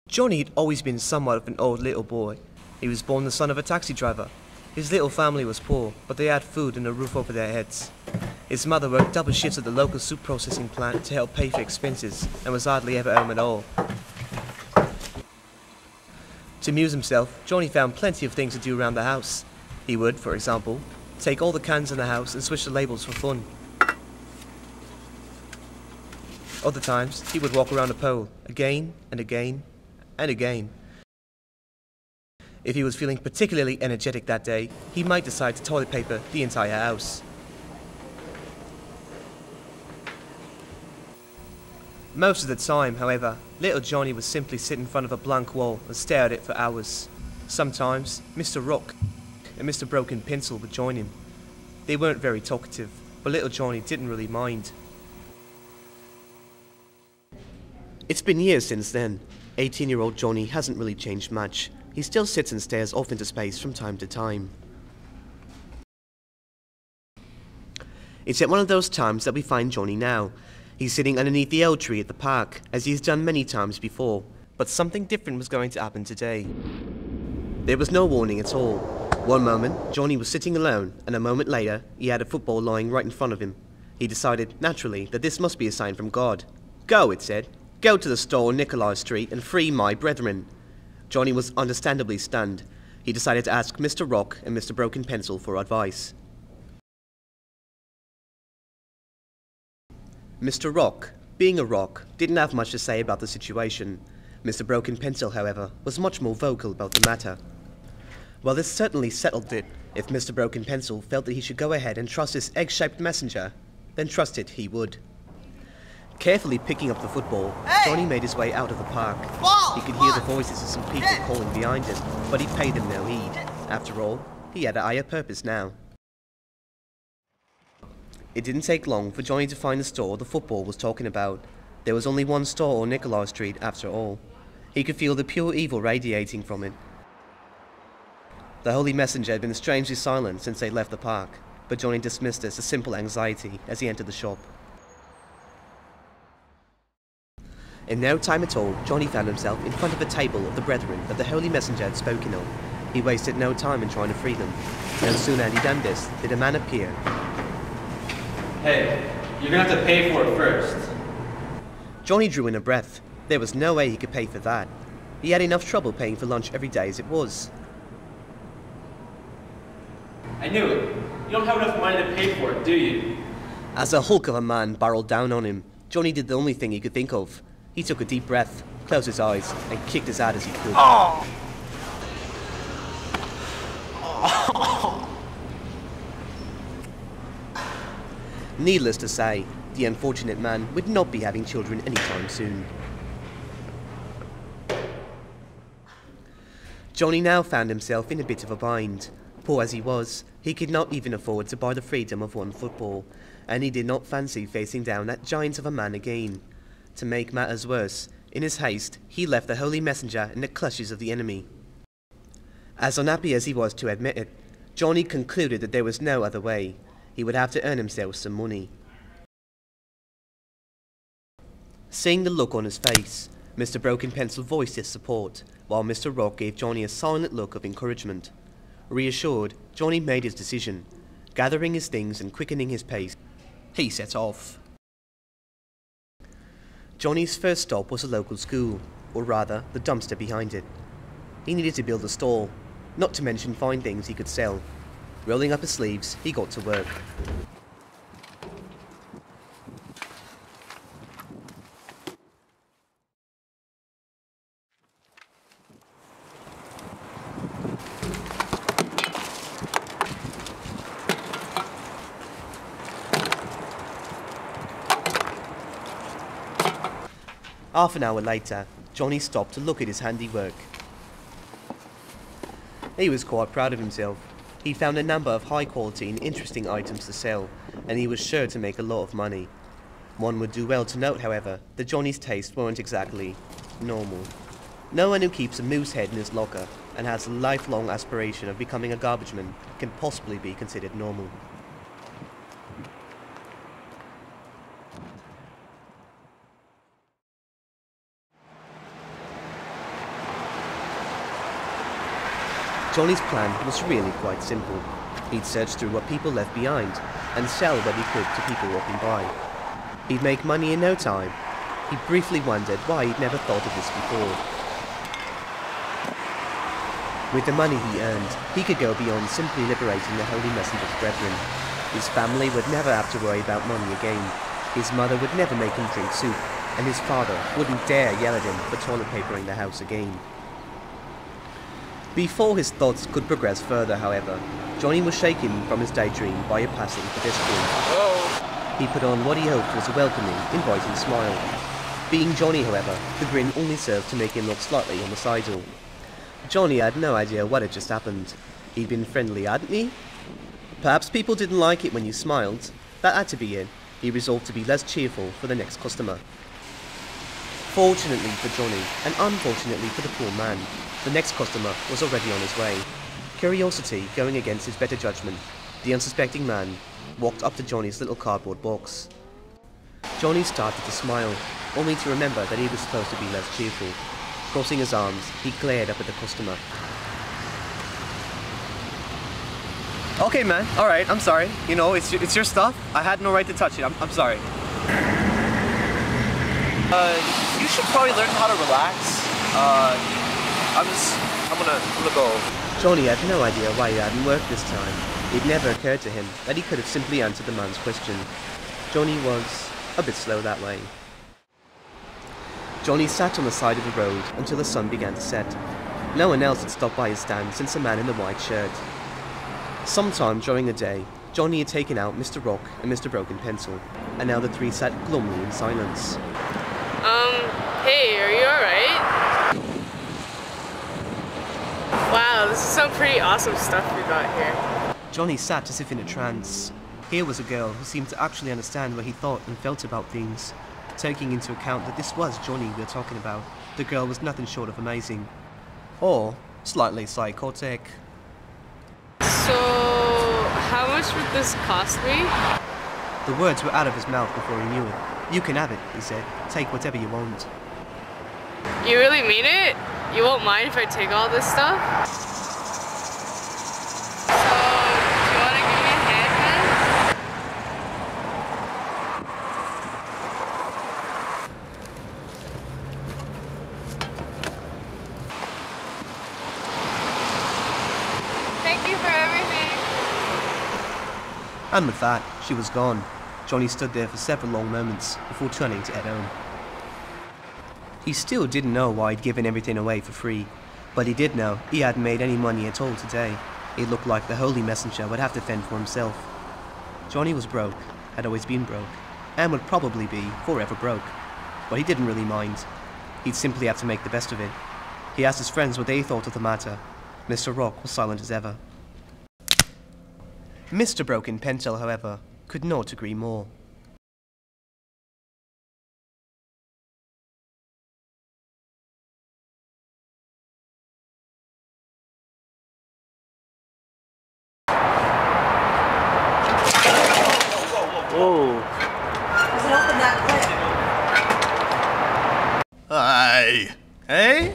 Johnny had always been somewhat of an old little boy. He was born the son of a taxi driver. His little family was poor, but they had food and a roof over their heads. His mother worked double shifts at the local soup processing plant to help pay for expenses, and was hardly ever home at all. To amuse himself, Johnny found plenty of things to do around the house. He would, for example, take all the cans in the house and switch the labels for fun. Other times, he would walk around a pole, again and again and again. If he was feeling particularly energetic that day, he might decide to toilet paper the entire house. Most of the time, however, little Johnny would simply sit in front of a blank wall and stare at it for hours. Sometimes, Mr. Rock and Mr. Broken Pencil would join him. They weren't very talkative, but little Johnny didn't really mind. It's been years since then. 18-year-old Johnny hasn't really changed much. He still sits and stares off into space from time to time. It's at one of those times that we find Johnny now. He's sitting underneath the old tree at the park, as he's done many times before, but something different was going to happen today. There was no warning at all. One moment, Johnny was sitting alone, and a moment later, he had a football lying right in front of him. He decided, naturally, that this must be a sign from God. "Go," it said. "Go to the store on Nikolai Street and free my brethren." Johnny was understandably stunned. He decided to ask Mr. Rock and Mr. Broken Pencil for advice. Mr. Rock, being a rock, didn't have much to say about the situation. Mr. Broken Pencil, however, was much more vocal about the matter. Well, this certainly settled it. If Mr. Broken Pencil felt that he should go ahead and trust this egg-shaped messenger, then trust it he would. Carefully picking up the football, Johnny made his way out of the park. He could hear the voices of some people calling behind him, but he paid them no heed. After all, he had a higher purpose now. It didn't take long for Johnny to find the store the football was talking about. There was only one store on Nikolai Street after all. He could feel the pure evil radiating from it. The Holy Messenger had been strangely silent since they left the park, but Johnny dismissed this as simple anxiety as he entered the shop. In no time at all, Johnny found himself in front of a table of the brethren that the Holy Messenger had spoken of. He wasted no time in trying to free them. No sooner had he done this did a man appear. "Hey, you're gonna have to pay for it first." Johnny drew in a breath. There was no way he could pay for that. He had enough trouble paying for lunch every day as it was. "I knew it. You don't have enough money to pay for it, do you?" As a hulk of a man barreled down on him, Johnny did the only thing he could think of. He took a deep breath, closed his eyes, and kicked as hard as he could. Needless to say, the unfortunate man would not be having children anytime soon. Johnny now found himself in a bit of a bind. Poor as he was, he could not even afford to buy the freedom of one football, and he did not fancy facing down that giant of a man again. To make matters worse, in his haste, he left the Holy Messenger in the clutches of the enemy. As unhappy as he was to admit it, Johnny concluded that there was no other way. He would have to earn himself some money. Seeing the look on his face, Mr. Broken Pencil voiced his support, while Mr. Rock gave Johnny a silent look of encouragement. Reassured, Johnny made his decision. Gathering his things and quickening his pace, he set off. Johnny's first stop was a local school, or rather, the dumpster behind it. He needed to build a stall, not to mention find things he could sell. Rolling up his sleeves, he got to work. Half an hour later, Johnny stopped to look at his handiwork. He was quite proud of himself. He found a number of high quality and interesting items to sell, and he was sure to make a lot of money. One would do well to note, however, that Johnny's tastes weren't exactly normal. No one who keeps a moose head in his locker and has a lifelong aspiration of becoming a garbage man can possibly be considered normal. Johnny's plan was really quite simple. He'd search through what people left behind and sell what he could to people walking by. He'd make money in no time. He briefly wondered why he'd never thought of this before. With the money he earned, he could go beyond simply liberating the Holy Messenger's brethren. His family would never have to worry about money again. His mother would never make him drink soup, and his father wouldn't dare yell at him for toilet papering the house again. Before his thoughts could progress further, however, Johnny was shaken from his daydream by a passing pedestrian. He put on what he hoped was a welcoming, inviting smile. Being Johnny, however, the grin only served to make him look slightly homicidal. Johnny had no idea what had just happened. He'd been friendly, hadn't he? Perhaps people didn't like it when you smiled. That had to be it. He resolved to be less cheerful for the next customer. Fortunately for Johnny, and unfortunately for the poor man, the next customer was already on his way. Curiosity going against his better judgment, the unsuspecting man walked up to Johnny's little cardboard box. Johnny started to smile, only to remember that he was supposed to be less cheerful. Crossing his arms, he glared up at the customer. Okay, man. All right. I'm sorry. You know, it's your stuff. I had no right to touch it. I'm sorry. You should probably learn how to relax. I'm gonna go. Johnny had no idea why he hadn't worked this time. It never occurred to him that he could have simply answered the man's question. Johnny was a bit slow that way. Johnny sat on the side of the road until the sun began to set. No one else had stopped by his stand since the man in the white shirt. Sometime during the day, Johnny had taken out Mr. Rock and Mr. Broken Pencil, and now the three sat glumly in silence. Hey, are you alright? Wow, this is some pretty awesome stuff we got here. Johnny sat as if in a trance. Here was a girl who seemed to actually understand what he thought and felt about things. Taking into account that this was Johnny we were talking about, the girl was nothing short of amazing. Or slightly psychotic. So, how much would this cost me? The words were out of his mouth before he knew it. You can have it, he said. Take whatever you want. You really mean it? You won't mind if I take all this stuff? So, do you want to give me a hand, man? Thank you for everything. And with that, she was gone. Johnny stood there for several long moments before turning to head home. He still didn't know why he'd given everything away for free, but he did know he hadn't made any money at all today. It looked like the Holy Messenger would have to fend for himself. Johnny was broke, had always been broke, and would probably be forever broke. But he didn't really mind. He'd simply have to make the best of it. He asked his friends what they thought of the matter. Mr. Rock was silent as ever. Mr. Broken Pencil, however, could not agree more. Whoa. Doesn't open that quick. Hi. Hey?